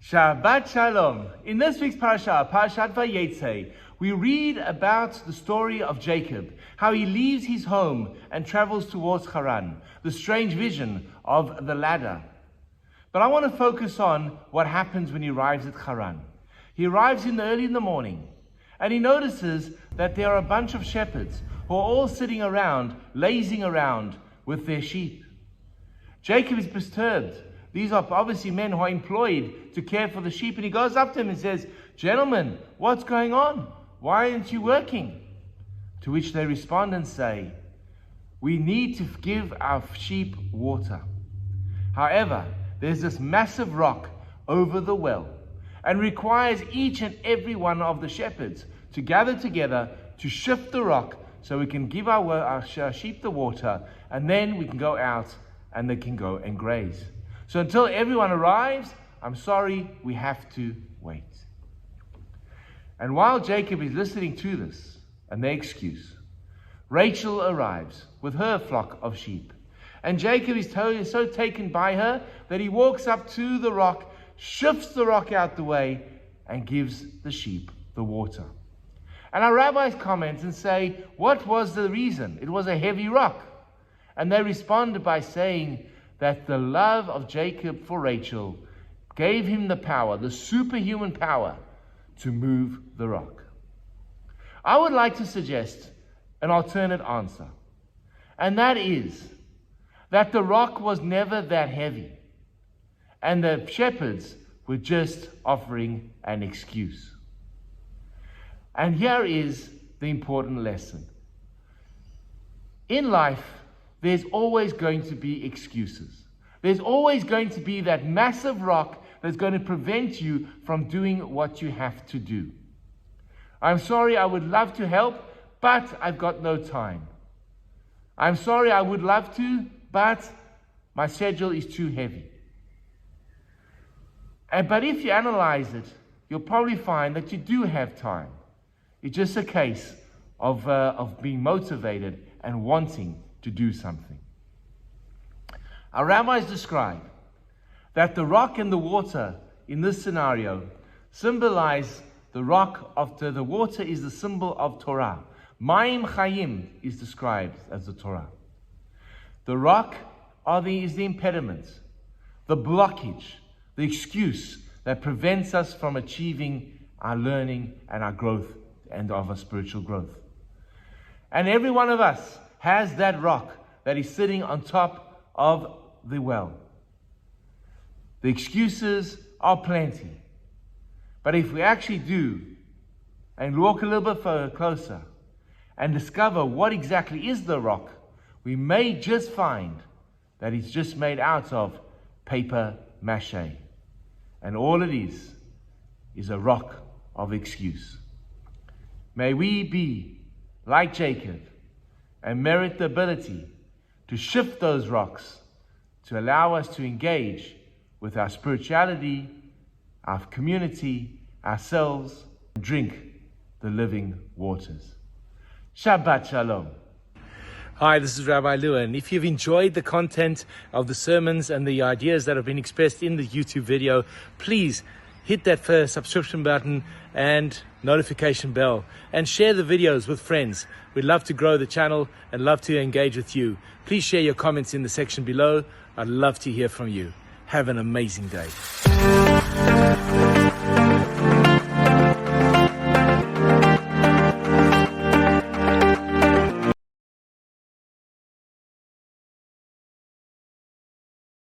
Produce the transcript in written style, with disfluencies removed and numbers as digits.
Shabbat Shalom. In this week's parasha, Parshat Vayetze, we read about the story of Jacob, how he leaves his home and travels towards Haran, the strange vision of the ladder. But I want to focus on what happens when he arrives at Haran. He arrives early in the morning, and he notices that there are a bunch of shepherds who are all sitting around, lazing around with their sheep. Jacob is perturbed. These are obviously men who are employed to care for the sheep, and he goes up to them and says, "Gentlemen, what's going on? Why aren't you working?" To which they respond and say, "We need to give our sheep water. However, there's this massive rock over the well, and requires each and every one of the shepherds to gather together to shift the rock so we can give our sheep the water, and then we can go out and they can go and graze. So until everyone arrives, I'm sorry, we have to wait." And while Jacob is listening to this and their excuse, Rachel arrives with her flock of sheep. And Jacob is so taken by her that he walks up to the rock, shifts the rock out the way, and gives the sheep the water. And our rabbis comment and say, what was the reason? It was a heavy rock. And they responded by saying that the love of Jacob for Rachel gave him the power, the superhuman power, to move the rock. I would like to suggest an alternate answer, and that is that the rock was never that heavy, and the shepherds were just offering an excuse. And here is the important lesson. In life, there's always going to be excuses. There's always going to be that massive rock that's going to prevent you from doing what you have to do. I'm sorry, I would love to help, but I've got no time. I'm sorry, I would love to, but my schedule is too heavy. But if you analyze it, you'll probably find that you do have time. It's just a case of being motivated and wanting to do something. Our rabbis describe that the rock and the water in this scenario symbolize the rock after the water is the symbol of Torah. Mayim Chayim is described as the Torah. The rock is the impediment, the blockage, the excuse that prevents us from achieving our learning and our growth and of our spiritual growth. And every one of us has that rock that is sitting on top of the well. The excuses are plenty. But if we actually do and walk a little bit closer and discover what exactly is the rock, we may just find that it's just made out of paper mache. And all it is a rock of excuse. May we be like Jacob and merit the ability to shift those rocks to allow us to engage with our spirituality, our community, ourselves, and drink the living waters. Shabbat Shalom. Hi, this is Rabbi Lewin. If you've enjoyed the content of the sermons and the ideas that have been expressed in the YouTube video, please hit that first subscription button and notification bell, and share the videos with friends. We'd love to grow the channel and love to engage with you. Please share your comments in the section below. I'd love to hear from you. Have an amazing day.